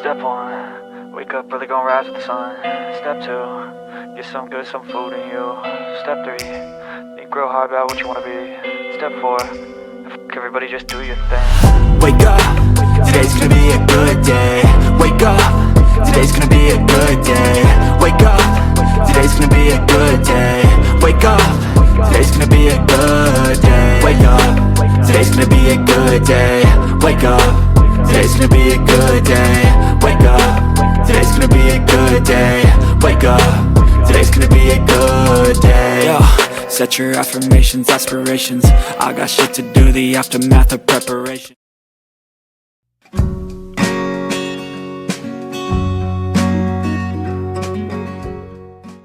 Step one, wake up early, gonna rise with the sun. Step two, get some good, some food in you. Step three, think real hard about what you wanna be. Step four, fuck everybody, just do your thing. Wake up, today's gonna be a good day. Wake up, today's gonna be a good day. Wake up, today's gonna be a good day. Wake up, today's gonna be a good day. Wake up, today's gonna be a good day. Wake up, today's gonna be a good day. Wake up, today's gonna be a good day. Wake up, today's gonna be a good day. Yo, set your affirmations, aspirations. I got shit to do, the aftermath of preparation.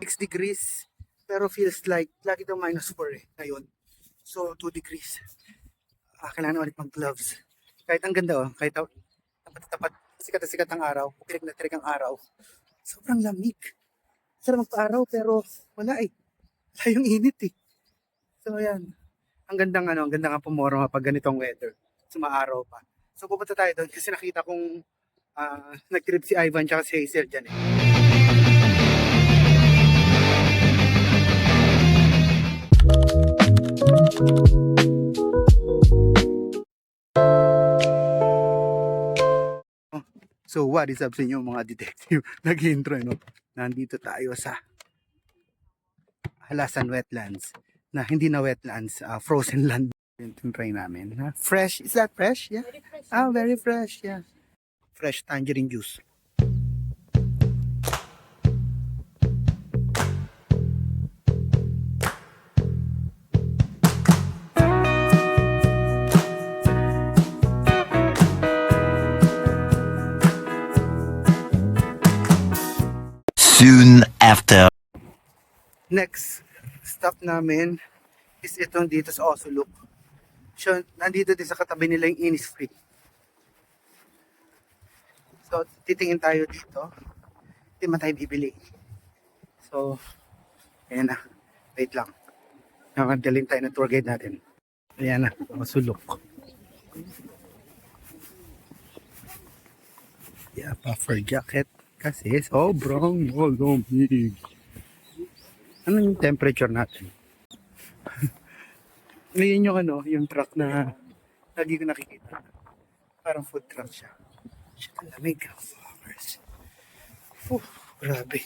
6 degrees, pero feels like lagi daw -4 ngayon. So 2 degrees. Kailangan ulit mag gloves. Kahit ang ganda kahit tapat sikat na sikat ang araw, tirik na tirik ang araw. Sobrang lamig. Sarap magpa-araw pero wala wala yung init So ayan. Ang gandang pumorma pag ganitong weather. Sumaaraw pa. So pupunta tayo doon kasi nakita kong nag-trip si Ivan tsaka si Hazel dyan So what is up sa inyo mga detective? Nag-intro Nandito tayo sa Halasan Wetlands. Na hindi na wetlands, frozen land. Yung try namin. Fresh, is that fresh? Yeah. Very fresh. Very fresh, yeah. Fresh tangerine juice. Soon after. Next stop namin is itong dito sa Osuluk. So, nandito din sa katabi nila yung Innisfree. So, titingin tayo dito. Hindi man tayo bibili. So, ayan na. Wait lang. Nakagaling tayo ng tour guide natin. Ayan na, Osuluk. Yeah, puffer jacket. Kasi sobrang malamig. Ano yung temperature natin? Ngayon yung yung truck na lagi ko nakikita. Parang food truck siya. Shit, ang lamig. Flowers. Grabe.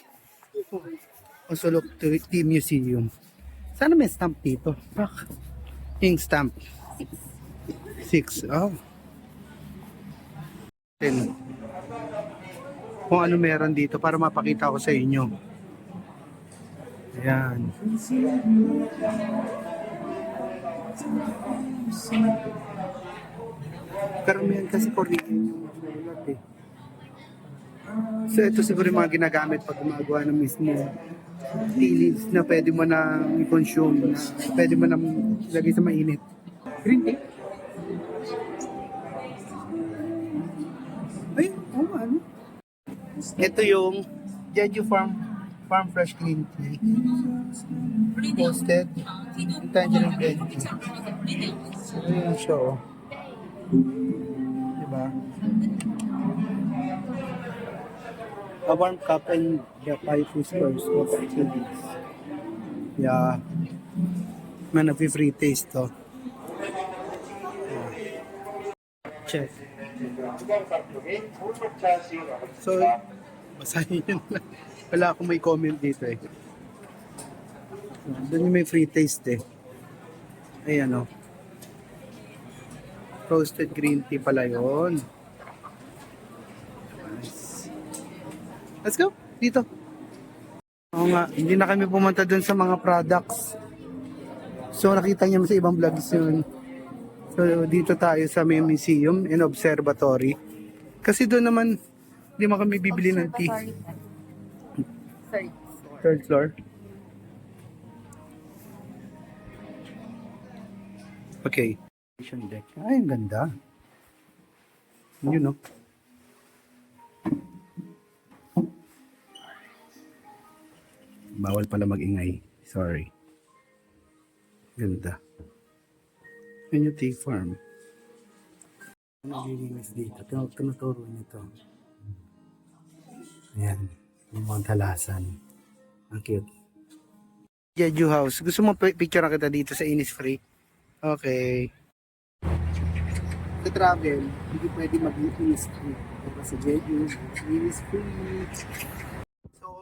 Osuluk Tea Museum. Sana may stamp dito. Yung stamp. 6. Oh. 10. Kung ano meron dito para mapakita ko sa inyo. Ayan. Karamihan kasi Korean yung sulat So ito siguro yung mga ginagamit pag gumagawa ng mismo tea leaves na pwede mo na i-consume, na pwede mo na lagay sa mainit. Green tea? Ay, ano? Ito yung Jeju Farm Fresh Green Tea. Toasted. Tangerine Green Tea. So, yun siya Diba? A warm cup and the 5 whispers of activities. Yeah. Man, free taste to. Check. So, basahin yun lang. Wala akong may comment dito Doon yung may free taste Ayan Roasted green tea pala yun. Nice. Let's go. Dito. Oo nga, hindi na kami pumunta dun sa mga products. So nakita niyo sa ibang vlogs yun. So dito tayo sa may museum and observatory. Kasi doon naman hindi mo kami bibili ng tea. Third floor. Okay. Deck. Ay, ang ganda. Yun Bawal pala mag-ingay. Sorry. Ganda. Yun yung tea farm. Ano nililinis dito? Tinuturo nito. Ayan, yung mga talasan. Ang cute. Jeju House. Gusto mo picture na kita dito sa Innisfree? Okay. Sa travel, hindi pwede mag-Innisfree. Diba sa Jeju, Innisfree. So,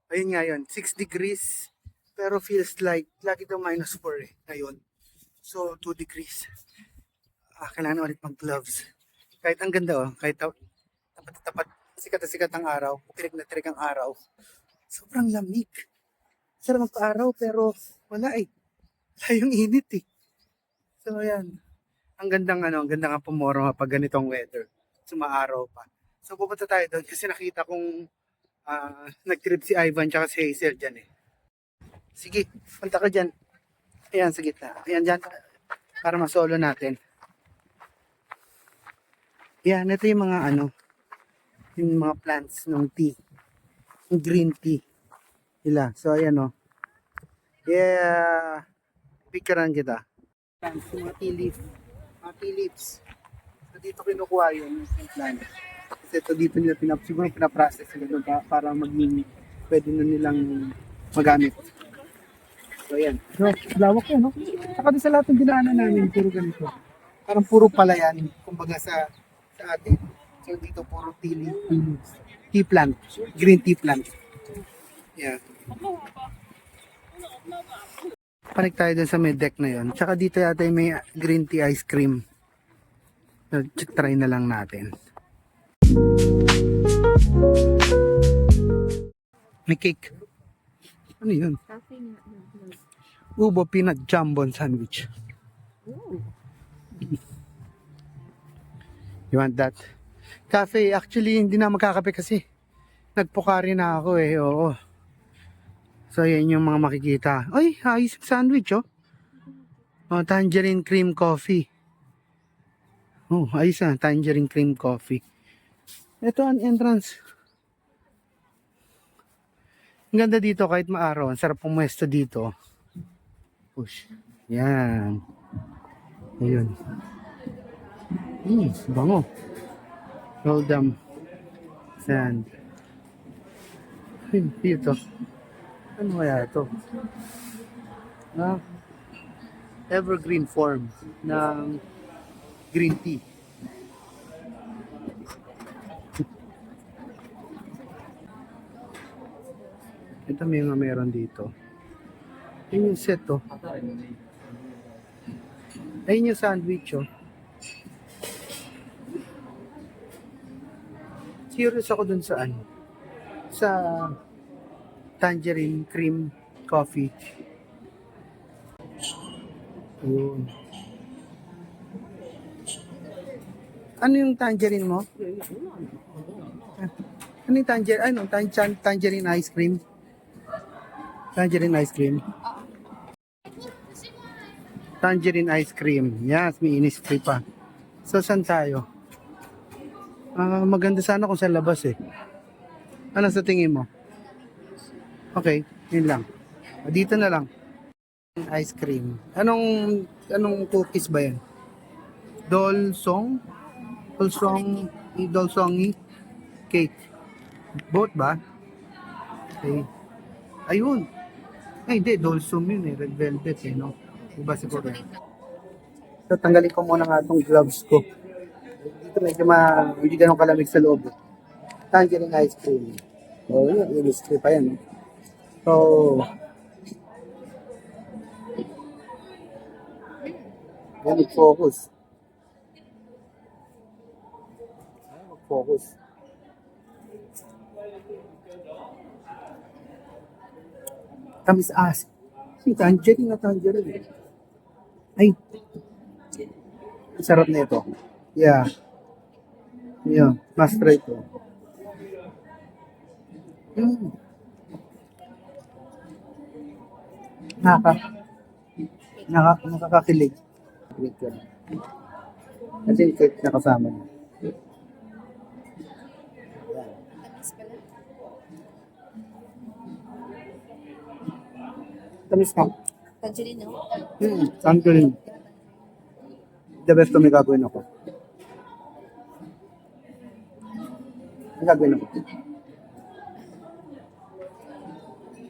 ayun nga yun, 6 degrees. Pero feels like, lagi daw minus 4 ngayon. So, 2 degrees. Kailangan ulit mag-gloves. Kahit ang ganda kahit tapat-tapat, sikat na sikat ang araw, tirik na tirik ang araw. Sobrang lamig. Sarap magpa-araw pero wala Wala yung init So, ayan. Ang gandang pumoro pag ganitong weather. Sumaaraw pa. So, pupunta tayo doon kasi nakita kong nag-trip si Ivan tsaka si Hazel dyan Sige, punta ka dyan. Ayan, sa gitna. Ayan dyan. Para masolo natin. Ayan, ito yung mga yung mga plants ng tea. Yung green tea. Nila. So, ayan Yeah. Picturean kita. Plants, yung mga tea leaf. Mga tea leaves. So, dito kinukuha yung plant. Kasi ito dito nila siguro pinaprocess nila doon para pwede na nilang magamit. So, ayan. So, lawak yan, Saka din sa lahat ng dinaanan namin, puro ganito. Parang puro palayan, kumbaga sa atin. So, dito puro tea plant, green tea plant. Yeah. Panik tayo dun sa may deck na yon. Tsaka dito yata may green tea ice cream. So, try na lang natin. May cake. Ano yun? Ubo peanut jambon sandwich. You want that? Cafe, actually hindi na magkakape kasi nagpukari na ako Oo. So yan yung mga makikita. Ay, ayos yung sandwich tangerine cream coffee. Ayos tangerine cream coffee. Ito ang entrance. Ang ganda dito kahit maaraw. Ang sarap pumuesto dito. Push. Yan. Ayun. Bango. Roldam. Sand. Dito. Ano kaya ito? Evergreen form ng green tea. Ito may mga meron dito. Yun yung set Ayun yung sandwich Curious ako dun sa sa tangerine cream coffee. Ayun. Ano yung tangerine mo? Ano yung tangerine? Tangerine ice cream? Tangerine ice cream? Tangerine ice cream. Yes, may Innisfree pa. So, saan tayo? Maganda sana kung sa labas Ano sa tingin mo? Okay, yun lang. Dito na lang. Ice cream. Anong cookies ba yan? Dolsongi cake. Both ba? Okay. Ayun. Ay, hindi. Dolsum yun Red velvet no? Diba siguro yan? So, tanggalin ko muna nga itong gloves ko. Dito medyo hindi ganun kalamig sa loob. Tangerine ice cream. Yun. Innisfree pa yan. So, yan, mag-focus. Mag-focus. Tamis tangerine na tangerine. Ay. Ang sarap na ito. Yeah. Yeah. Mas try ito. Nakakakilig. Kasi yung cake na kasama niya. Tamis ka. Tangerine, no? Tangerine. The best may gagawin ako. May gagawin ako.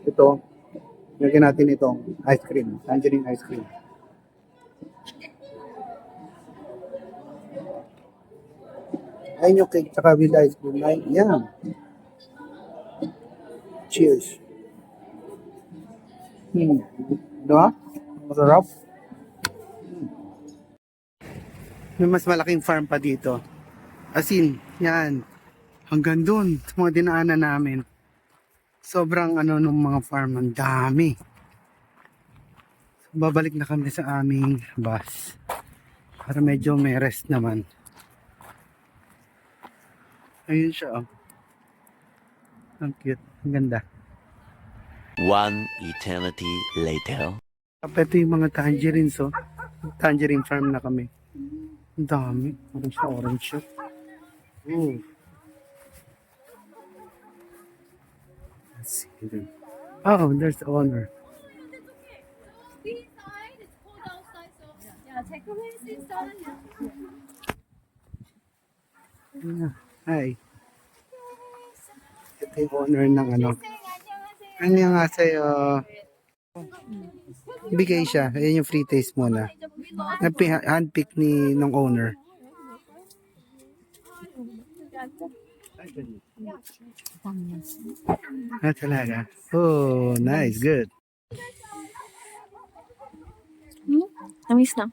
Ito, lagyan natin itong ice cream, tangerine ice cream. Ayun yung cake tsaka with ice cream. Ay, yan. Cheers. Diba? Masarap. May mas malaking farm pa dito. As in, yan. Hanggang dun sa mga dinaanan namin. Sobrang nung mga farm, ang dami. Babalik na kami sa aming bus. Para medyo may rest naman. Ayun siya, oh. Ang cute. Ang ganda. One eternity later. Ito yung mga tangerines, oh. Tangerine farm na kami. Ang dami. Orange na orange siya. Ooh. Let's see. Oh, there's the owner. Be inside, it's cold outside, so yeah, take away inside. Yeah. Hi. Ito yung owner ng Ano nga sa'yo? Bigay siya. Ayan yung free taste muna. Handpick ng owner. Talaga. Oh, nice. Good. Tamis na.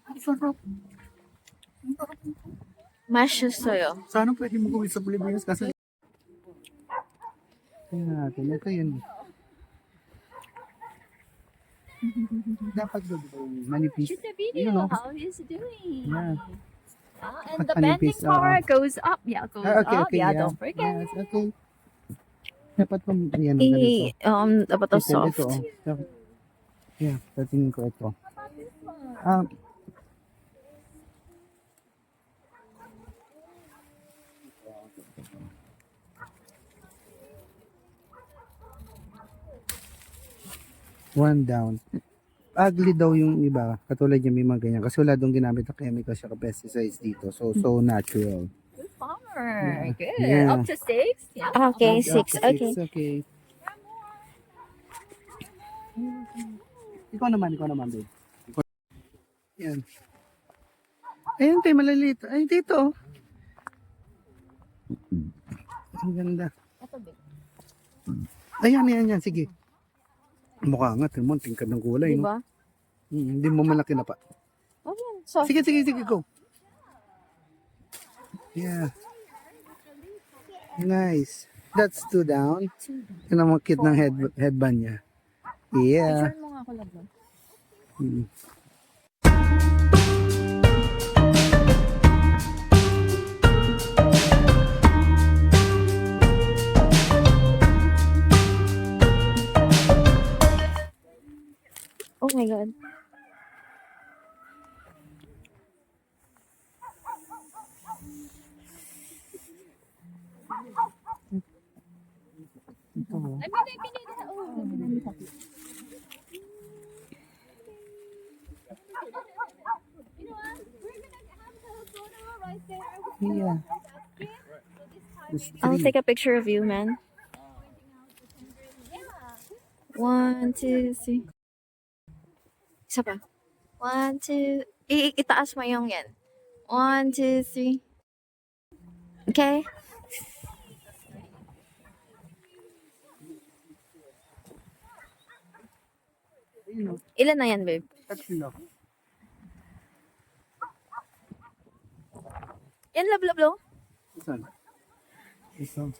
맛있어요. Sana pwede mo gawin sa Pilipinas kasi tingnan natin. Ito yun. Dapat doon manipis. Shoot the You video know. how he's doing. Yeah. And the Manipis, bending part goes up. Yeah, goes Okay, up. okay. Yeah, Yeah. don't forget. Yes, okay. Dapat pa yan ganito. Dapat to Ito, soft. ito, oh. Yeah, tatingin ko ito. One down. Ugly daw yung iba. Katulad niya may mga ganyan. Kasi wala doon ginamit na chemicals at pesticides dito. So natural. Good farmer. Good. Yeah. Up to 6. Yeah. Okay, Up to 6. Okay. Okay. Ikaw naman, babe. Yan. Ayun, tayo malaliit. Ay, dito. Ang ganda. Ayan, yan. Sige. Mukha nga, munting ka ng kulay, no? Diba? Hindi mo malaki na pa. Okay. So, Sige, go. Yeah. Nice. That's 2 down. Yan ang mga cute ng headband niya. Yeah. picture mo nga ako lang. Mm. Oh my God. I mean, oh. You know what? We're gonna have the photo right there. Yeah. So this time, It's I'll 3. take a picture of you, man. yeah. 1, 2, 3. Isa pa. 1, 2. Itaas mo yung yan. 1, 2, 3. Okay? Ayun, oh. Ilan na yan, babe? 3. Yan, love. Saan? Ito.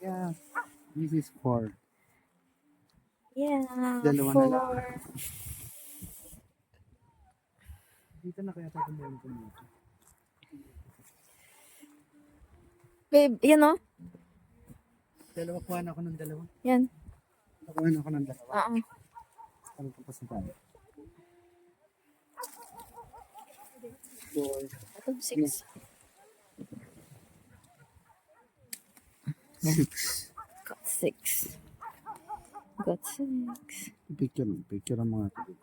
Yeah. This is 4. Yeah. Dalawa na lang. 4. Dito na kaya tayo meron ko dito. Babe, yan o. Dalawa, kuha na ako ng dalawa. Yan. Kuha na ako ng dalawa. Oo. Ano pa sa tayo? 4. Ito, 6. 6. Got 6. Got 6. Picture ang mga ito.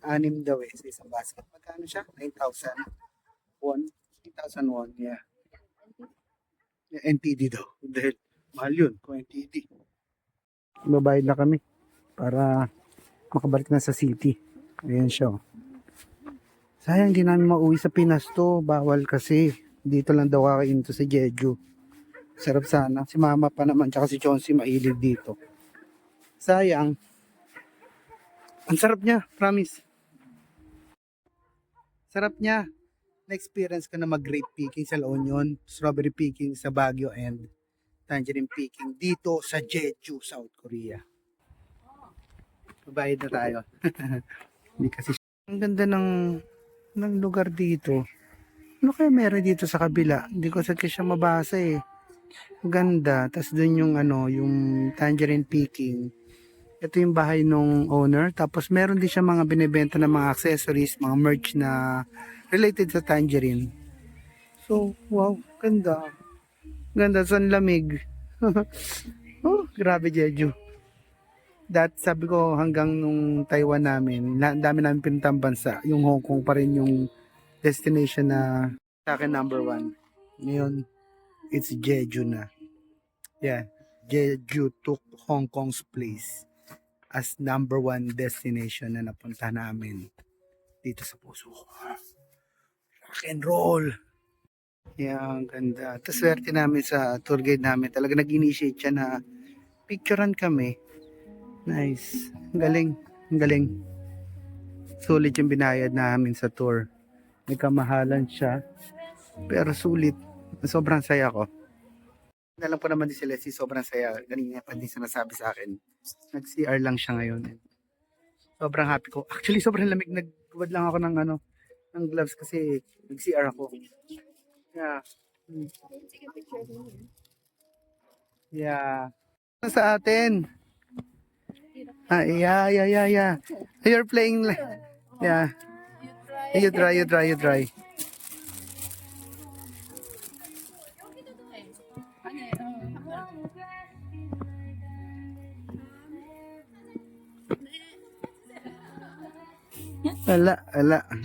Anim daw sa isang basket. Magkano siya? 9,000 won. 9,000 won, yeah. NTD daw. Dahil mahal yun kung NTD. Babayad na kami para makabalik na sa city. Ayan siya. Sayang di namin mauwi sa Pinas to. Bawal kasi. Dito lang daw kakain to sa Jeju. Sarap sana. Si mama pa naman tsaka si Chonsey mahilig dito. Sayang. Ang sarap niya. Promise. Sarap niya. Na-experience ko na mag-grape picking sa La Union, strawberry picking sa Baguio, and tangerine picking dito sa Jeju, South Korea. Babayad na tayo. Hindi kasi ang ganda ng lugar dito. Ano kaya meron dito sa kabila? Hindi ko sa siya mabasa eh. Ang ganda. Tapos doon yung yung tangerine picking. Ito yung bahay nung owner. Tapos meron din siya mga binibenta ng mga accessories, mga merch na related sa tangerine. So, wow, ganda. Ganda, san lamig. Oh, grabe Jeju. Sabi ko hanggang nung Taiwan namin, ang dami namin pintang bansa, yung Hong Kong pa rin yung destination na sa akin number 1. Ngayon, it's Jeju na. Yeah, Jeju took Hong Kong's place as number 1 destination na napunta namin dito sa puso ko. Rock and roll. Yeah, ang ganda. Tapos swerte namin sa tour guide namin. Talaga nag-initiate siya na picturean kami. Nice. Ang galing. Ang galing. Sulit yung binayad namin sa tour. May kamahalan siya. Pero sulit. Sobrang saya ko. Alam po naman din si Leslie, sobrang saya. Ganyan pa din sinasabi sa akin. Nag-CR lang siya ngayon. Sobrang happy ko. Actually, sobrang lamig. Nagbuwad lang ako ng gloves kasi nag-CR ako. Yeah. Yeah. Ano sa atin? Yeah. You're playing. Yeah. You try. Ala.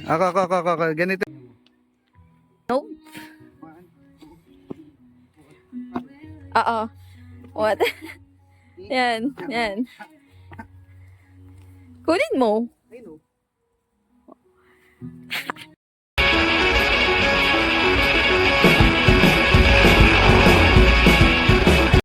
Ako. Ganito. Nope. Oo. What? Yan. Kunin mo. I know.